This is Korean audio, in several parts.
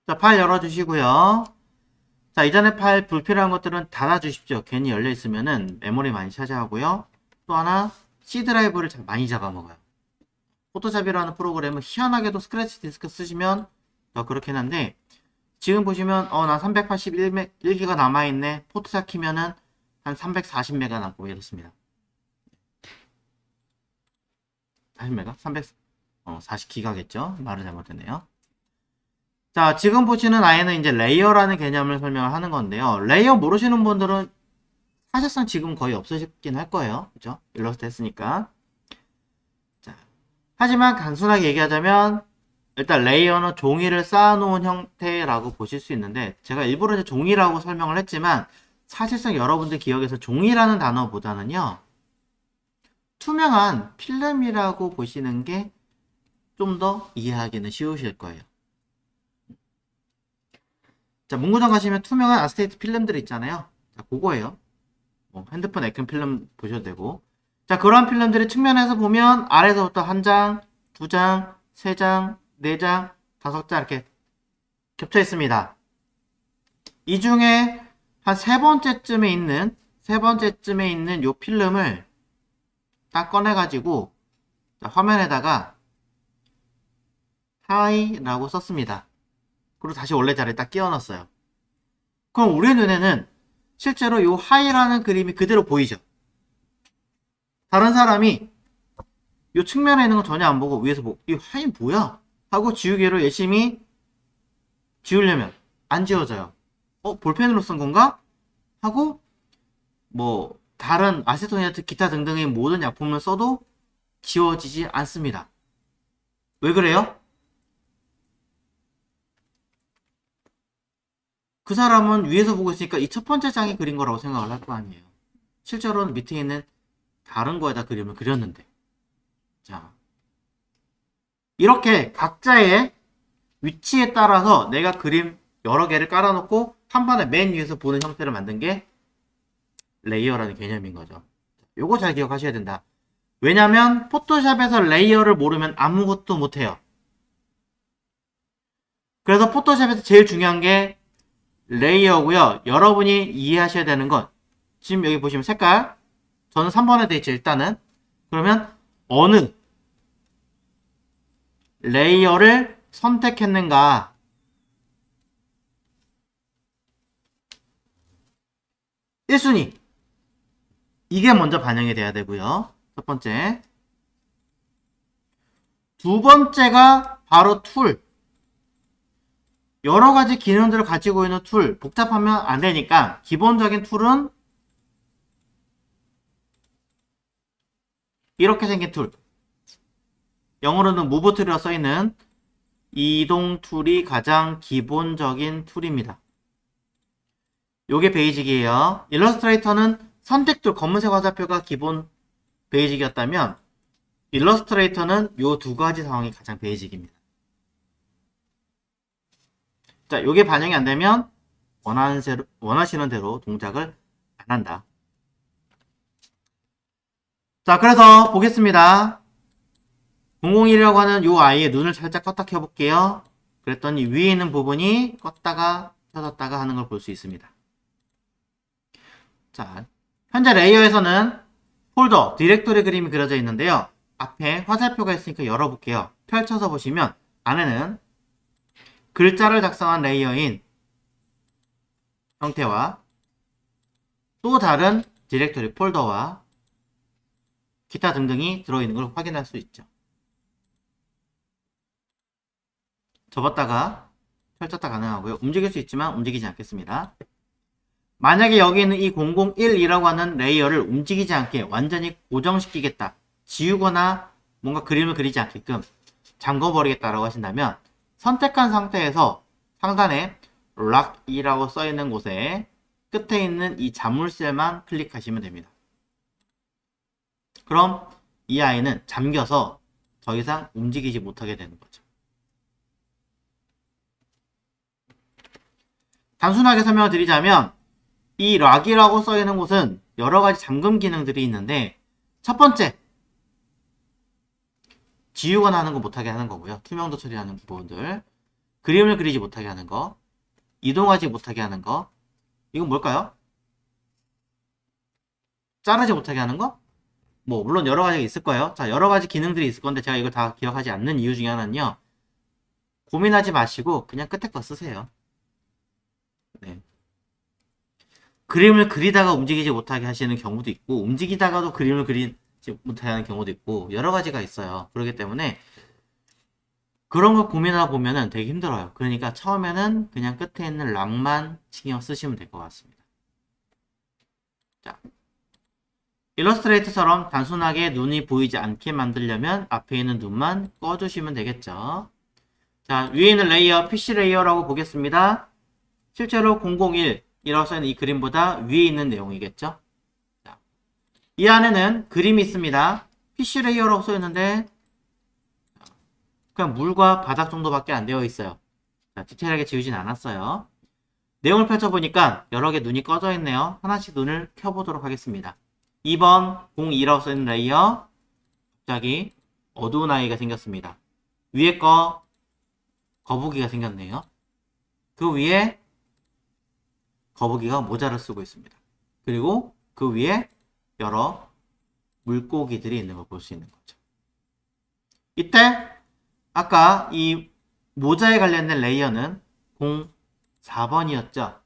자, 파일 열어주시고요. 자, 이전에 파일 불필요한 것들은 닫아주십시오. 괜히 열려있으면은 메모리 많이 차지하고요. 또 하나, C 드라이브를 많이 잡아먹어요. 포토샵이라는 프로그램은 희한하게도 스크래치 디스크 쓰시면 더 그렇긴 한데, 지금 보시면, 나 381기가 남아있네. 포토샵 키면은 한 340메가 남고 이렇습니다. 40메가? 340기가겠죠? 말을 잘못했네요. 자, 지금 보시는 아이는 이제 레이어라는 개념을 설명을 하는 건데요. 레이어 모르시는 분들은 사실상 지금 거의 없으시긴 할 거예요. 그죠? 일러스트 했으니까. 자, 하지만 단순하게 얘기하자면, 일단 레이어는 종이를 쌓아놓은 형태라고 보실 수 있는데, 제가 일부러 이제 종이라고 설명을 했지만, 사실상 여러분들 기억에서 종이라는 단어보다는요, 투명한 필름이라고 보시는 게 좀 더 이해하기는 쉬우실 거예요. 자, 문구점 가시면 투명한 아스테이트 필름들 있잖아요. 자, 그거예요. 핸드폰 액션 필름 보셔도 되고. 자, 그런 필름들이 측면에서 보면 아래서부터 한 장, 두 장, 세 장, 네 장, 다섯 장 이렇게 겹쳐 있습니다. 이 중에 한 세 번째쯤에 있는 요 필름을 딱 꺼내가지고 화면에다가 하이라고 썼습니다. 그리고 다시 원래 자리에 딱 끼워 넣었어요. 그럼 우리 눈에는 실제로 요 하이라는 그림이 그대로 보이죠. 다른 사람이 요 측면에 있는 거 전혀 안 보고 위에서 보고 이 하이 뭐야? 하고 지우개로 열심히 지우려면 안 지워져요. 볼펜으로 쓴 건가? 하고 뭐 다른 아세토니아트 기타 등등의 모든 약품을 써도 지워지지 않습니다. 왜 그래요? 그 사람은 위에서 보고 있으니까 이 첫 번째 장이 그린 거라고 생각을 할 거 아니에요. 실제로는 밑에 있는 다른 거에다 그림을 그렸는데. 자, 이렇게 각자의 위치에 따라서 내가 그림 여러 개를 깔아놓고 한 번에 맨 위에서 보는 형태를 만든 게 레이어라는 개념인 거죠. 요거 잘 기억하셔야 된다. 왜냐면 포토샵에서 레이어를 모르면 아무것도 못해요. 그래서 포토샵에서 제일 중요한 게 레이어고요. 여러분이 이해하셔야 되는 건 지금 여기 보시면 색깔 저는 3번에 돼 있죠. 일단은 그러면 어느 레이어를 선택했는가 1순위 이게 먼저 반영이 돼야 되고요. 첫 번째 두 번째가 바로 툴 여러 가지 기능들을 가지고 있는 툴 복잡하면 안 되니까 기본적인 툴은 이렇게 생긴 툴 영어로는 무브 툴이라고 써있는 이동 툴이 가장 기본적인 툴입니다. 요게 베이직이에요. 일러스트레이터는 선택 툴 검은색 화살표가 기본 베이직이었다면 일러스트레이터는 요 두 가지 상황이 가장 베이직입니다. 자, 요게 반영이 안 되면 원하시는 대로 동작을 안 한다. 자, 그래서 보겠습니다. 001이라고 하는 요 아이의 눈을 살짝 껐다 켜볼게요. 그랬더니 위에 있는 부분이 껐다가 켜졌다가 하는 걸 볼 수 있습니다. 자, 현재 레이어에서는 폴더, 디렉토리 그림이 그려져 있는데요. 앞에 화살표가 있으니까 열어볼게요. 펼쳐서 보시면 안에는 글자를 작성한 레이어인 형태와 또 다른 디렉토리 폴더와 기타 등등이 들어있는 걸 확인할 수 있죠. 접었다가 펼쳤다 가능하고요. 움직일 수 있지만 움직이지 않겠습니다. 만약에 여기 있는 이 001이라고 하는 레이어를 움직이지 않게 완전히 고정시키겠다. 지우거나 뭔가 그림을 그리지 않게끔 잠궈버리겠다라고 하신다면 선택한 상태에서 상단에 락이라고 써있는 곳에 끝에 있는 이 자물쇠만 클릭하시면 됩니다. 그럼 이 아이는 잠겨서 더 이상 움직이지 못하게 되는 거죠. 단순하게 설명을 드리자면 이 락이라고 써있는 곳은 여러가지 잠금 기능들이 있는데 첫 번째 지우거나 하는 거 못하게 하는 거고요. 투명도 처리하는 부분들 그림을 그리지 못하게 하는 거, 이동하지 못하게 하는 거, 이건 뭘까요? 자르지 못하게 하는 거? 뭐 물론 여러 가지가 있을 거예요. 자, 여러 가지 기능들이 있을 건데 제가 이걸 다 기억하지 않는 이유 중에 하나는요. 고민하지 마시고 그냥 끝에 거 쓰세요. 네. 그림을 그리다가 움직이지 못하게 하시는 경우도 있고 움직이다가도 그림을 그리지 못하게 하는 경우도 있고 여러 가지가 있어요. 그렇기 때문에 그런 걸 고민하다 보면은 되게 힘들어요. 그러니까 처음에는 그냥 끝에 있는 락만 신경 쓰시면 될 것 같습니다. 자, 일러스트레이터처럼 단순하게 눈이 보이지 않게 만들려면 앞에 있는 눈만 꺼주시면 되겠죠. 자, 위에 있는 레이어, PC 레이어라고 보겠습니다. 실제로 001이라고 써있는 이 그림보다 위에 있는 내용이겠죠. 자, 이 안에는 그림이 있습니다. PC 레이어라고 써있는데 그냥 물과 바닥 정도밖에 안 되어 있어요. 자, 디테일하게 지우진 않았어요. 내용을 펼쳐보니까 여러 개 눈이 꺼져 있네요. 하나씩 눈을 켜보도록 하겠습니다. 2번 02라고 써있는 레이어, 갑자기 어두운 아이가 생겼습니다. 위에 거 거북이가 생겼네요. 그 위에 거북이가 모자를 쓰고 있습니다. 그리고 그 위에 여러 물고기들이 있는 걸 볼 수 있는 거죠. 이때 아까 이 모자에 관련된 레이어는 04번이었죠.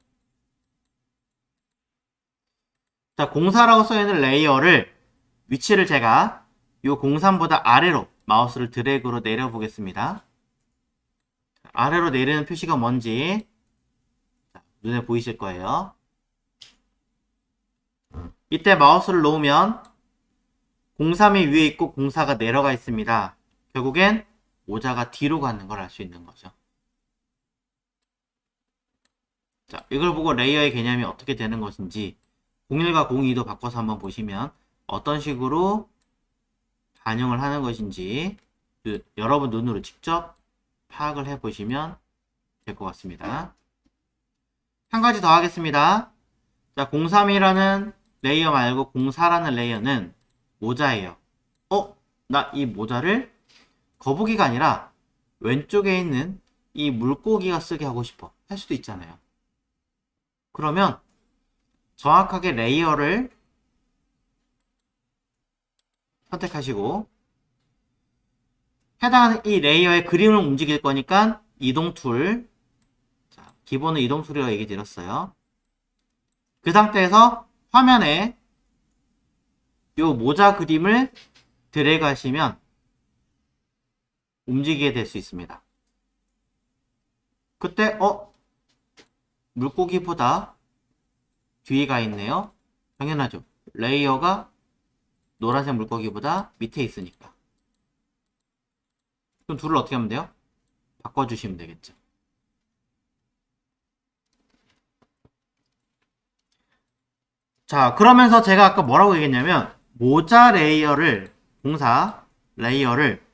자, 04라고 써있는 레이어를 위치를 제가 이 03보다 아래로 마우스를 드래그로 내려보겠습니다. 아래로 내리는 표시가 뭔지 눈에 보이실 거예요. 이때 마우스를 놓으면 03이 위에 있고 04가 내려가 있습니다. 결국엔 모자가 뒤로 가는 걸 알 수 있는 거죠. 자, 이걸 보고 레이어의 개념이 어떻게 되는 것인지 01과 02도 바꿔서 한번 보시면 어떤 식으로 반영을 하는 것인지 여러분 눈으로 직접 파악을 해 보시면 될 것 같습니다. 한 가지 더 하겠습니다. 자, 03이라는 레이어 말고 04라는 레이어는 모자예요. 나 이 모자를 거북이가 아니라 왼쪽에 있는 이 물고기가 쓰게 하고 싶어 할 수도 있잖아요. 그러면 정확하게 레이어를 선택하시고 해당하는 이 레이어의 그림을 움직일 거니까 이동 툴, 자, 기본은 이동 툴이라고 얘기 드렸어요. 그 상태에서 화면에 이 모자 그림을 드래그 하시면 움직이게 될 수 있습니다. 그때 물고기보다 뒤가 있네요. 당연하죠. 레이어가 노란색 물고기보다 밑에 있으니까. 그럼 둘을 어떻게 하면 돼요? 바꿔주시면 되겠죠. 자, 그러면서 제가 아까 뭐라고 얘기했냐면 모자 레이어를 04 레이어를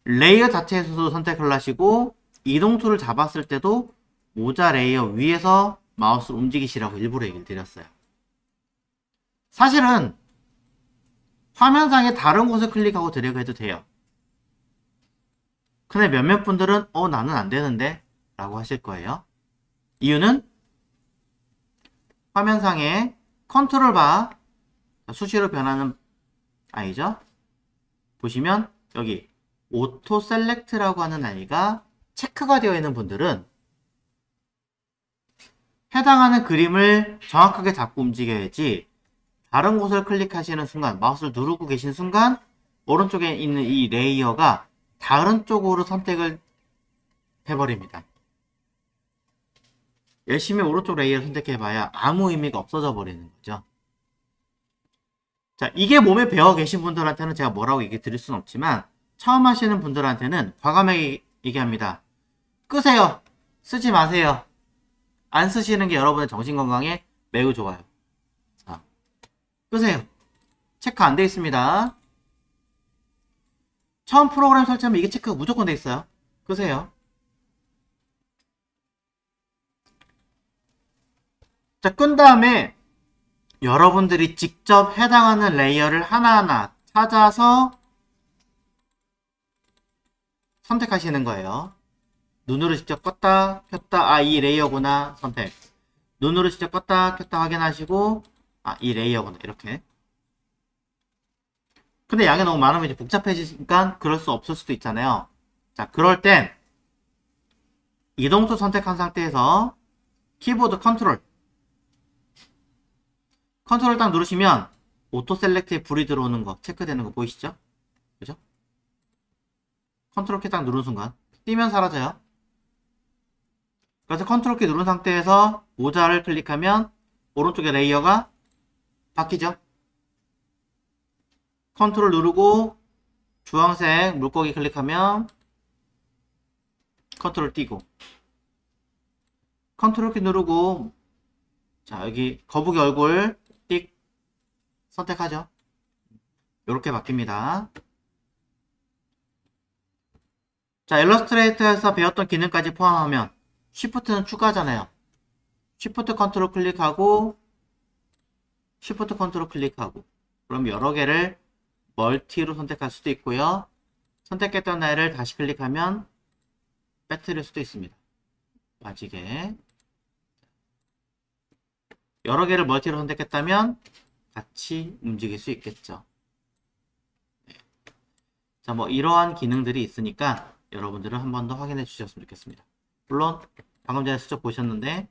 레이어 자체에서도 선택을 하시고 이동 툴을 잡았을 때도 모자 레이어 위에서 마우스를 움직이시라고 일부러 얘기를 드렸어요. 사실은 화면상의 다른 곳을 클릭하고 드래그 해도 돼요. 근데 몇몇 분들은 나는 안 되는데 라고 하실 거예요. 이유는 화면상에 컨트롤 바 수시로 변하는 아이죠. 보시면 여기 오토 셀렉트라고 하는 아이가 체크가 되어 있는 분들은 해당하는 그림을 정확하게 잡고 움직여야지 다른 곳을 클릭하시는 순간 마우스를 누르고 계신 순간 오른쪽에 있는 이 레이어가 다른 쪽으로 선택을 해버립니다. 열심히 오른쪽 레이어를 선택해봐야 아무 의미가 없어져 버리는 거죠. 자, 이게 몸에 배워 계신 분들한테는 제가 뭐라고 얘기 드릴 수는 없지만 처음 하시는 분들한테는 과감하게 얘기합니다. 끄세요. 쓰지 마세요. 안 쓰시는 게 여러분의 정신건강에 매우 좋아요. 자, 끄세요. 체크 안 돼 있습니다. 처음 프로그램 설치하면 이게 체크가 무조건 돼 있어요. 끄세요. 자, 끈 다음에 여러분들이 직접 해당하는 레이어를 하나하나 찾아서 선택하시는 거예요. 눈으로 직접 껐다 켰다, 아, 이 레이어구나 선택. 눈으로 직접 껐다 켰다 확인하시고, 아, 이 레이어구나 이렇게. 근데 양이 너무 많으면 이제 복잡해지니까 그럴 수 없을 수도 있잖아요. 자, 그럴 땐 이동수 선택한 상태에서 키보드 컨트롤 딱 누르시면 오토 셀렉트에 불이 들어오는 거 체크되는 거 보이시죠? 그죠? 컨트롤 키 딱 누른 순간 띄면 사라져요. 그래서 컨트롤 키 누른 상태에서 모자를 클릭하면 오른쪽에 레이어가 바뀌죠. 컨트롤 누르고 주황색 물고기 클릭하면 컨트롤 띄고, 컨트롤 키 누르고, 자, 여기 거북이 얼굴 띡 선택하죠. 이렇게 바뀝니다. 자, 일러스트레이터에서 배웠던 기능까지 포함하면 Shift는 추가잖아요. Shift 컨트롤 클릭하고 Shift 컨트롤 클릭하고, 그럼 여러 개를 멀티로 선택할 수도 있고요. 선택했던 애를 다시 클릭하면 빼뜨릴 수도 있습니다. 빠지게. 여러 개를 멀티로 선택했다면 같이 움직일 수 있겠죠. 네. 자, 뭐 이러한 기능들이 있으니까 여러분들은 한 번 더 확인해 주셨으면 좋겠습니다. 물론 방금 전에 수첩 보셨는데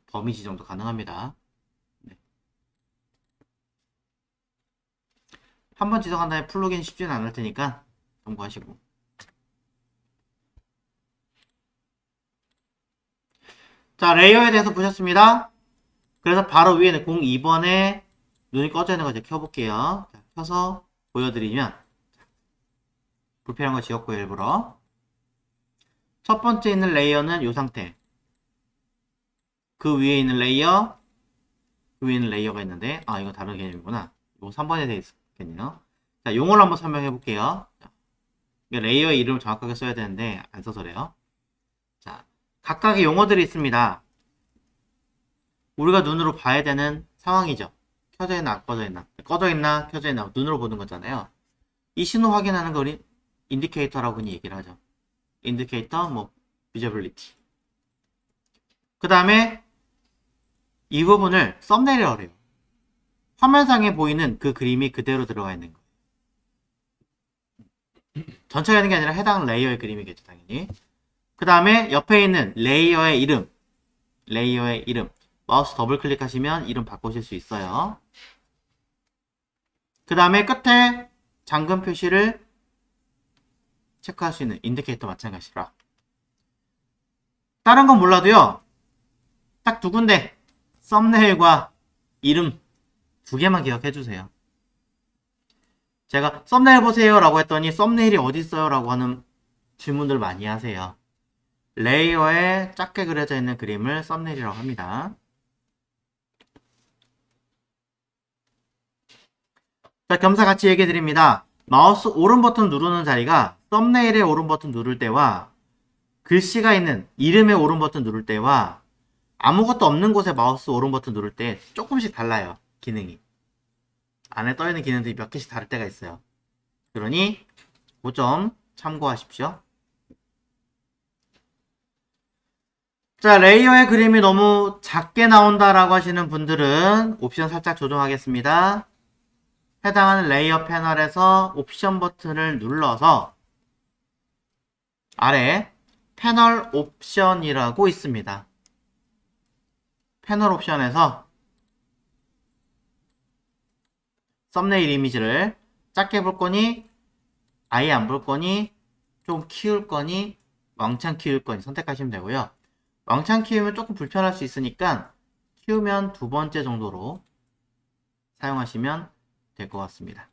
범위 지정도 가능합니다. 네. 한 번 지정한 다음에 플러그인 쉽지는 않을 테니까 참고하시고. 자, 레이어에 대해서 보셨습니다. 그래서 바로 위에는 02번에 눈이 꺼져 있는 거 이제 켜볼게요. 자, 켜서 보여드리면, 불필요한 거 지웠고요, 일부러. 첫 번째 있는 레이어는 이 상태. 그 위에 있는 레이어, 그 위에 있는 레이어가 있는데, 아, 이거 다른 개념이구나. 이거 3번에 대해 있겠네요. 자, 용어를 한번 설명해 볼게요. 레이어의 이름을 정확하게 써야 되는데, 안 써서 그래요. 자, 각각의 용어들이 있습니다. 우리가 눈으로 봐야 되는 상황이죠. 켜져 있나, 안 꺼져 있나. 꺼져 있나, 켜져 있나, 눈으로 보는 거잖아요. 이 신호 확인하는 걸 인디케이터라고 흔히 얘기를 하죠. 인디케이터, 뭐, 비저빌리티. 그 다음에 이 부분을 썸네일이라고 해요. 화면상에 보이는 그 그림이 그대로 들어가 있는 거예요. 전체가 있는 게 아니라 해당 레이어의 그림이겠죠, 당연히. 그 다음에 옆에 있는 레이어의 이름. 마우스 더블 클릭하시면 이름 바꾸실 수 있어요. 그 다음에 끝에 잠금 표시를 체크할 수 있는 인디케이터 마찬가지라. 다른 건 몰라도요, 딱 두 군데, 썸네일과 이름 두 개만 기억해 주세요. 제가 썸네일 보세요 라고 했더니 썸네일이 어디 있어요 라고 하는 질문들 많이 하세요. 레이어에 작게 그려져 있는 그림을 썸네일이라고 합니다. 자, 겸사 같이 얘기해 드립니다. 마우스 오른 버튼 누르는 자리가 썸네일의 오른 버튼 누를 때와 글씨가 있는 이름의 오른 버튼 누를 때와 아무것도 없는 곳에 마우스 오른 버튼 누를 때 조금씩 달라요. 기능이. 안에 떠있는 기능들이 몇 개씩 다를 때가 있어요. 그러니 그 점 참고하십시오. 자, 레이어의 그림이 너무 작게 나온다라고 하시는 분들은 옵션 살짝 조정하겠습니다. 해당하는 레이어 패널에서 옵션 버튼을 눌러서 아래 패널 옵션이라고 있습니다. 패널 옵션에서 썸네일 이미지를 작게 볼 거니, 아예 안 볼 거니, 좀 키울 거니, 왕창 키울 거니 선택하시면 되고요. 왕창 키우면 조금 불편할 수 있으니까 키우면 두 번째 정도로 사용하시면 될 것 같습니다.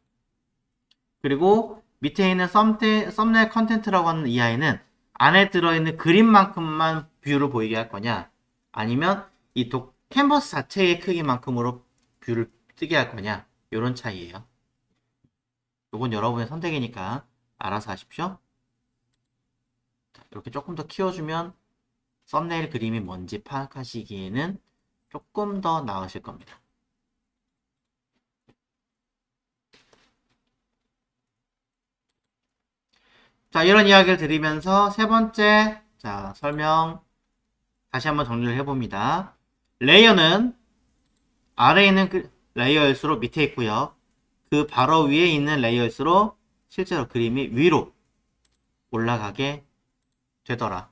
그리고 밑에 있는 썸네일 컨텐트라고 하는 이 아이는 안에 들어있는 그림만큼만 뷰를 보이게 할 거냐, 아니면 이 캔버스 자체의 크기만큼으로 뷰를 뜨게 할 거냐, 이런 차이예요. 이건 여러분의 선택이니까 알아서 하십시오. 이렇게 조금 더 키워주면 썸네일 그림이 뭔지 파악하시기에는 조금 더 나으실 겁니다. 자, 이런 이야기를 드리면서 세 번째, 자, 설명 다시 한번 정리를 해봅니다. 레이어는 아래에 있는 레이어일수록 밑에 있고요. 그 바로 위에 있는 레이어일수록 실제로 그림이 위로 올라가게 되더라.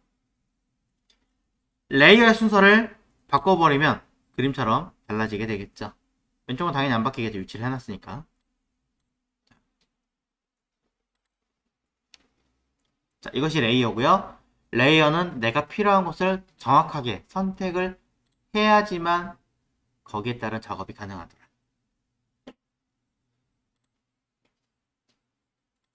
레이어의 순서를 바꿔버리면 그림처럼 달라지게 되겠죠. 왼쪽은 당연히 안 바뀌겠죠. 위치를 해놨으니까. 자, 이것이 레이어고요. 레이어는 내가 필요한 곳을 정확하게 선택을 해야지만 거기에 따른 작업이 가능하다.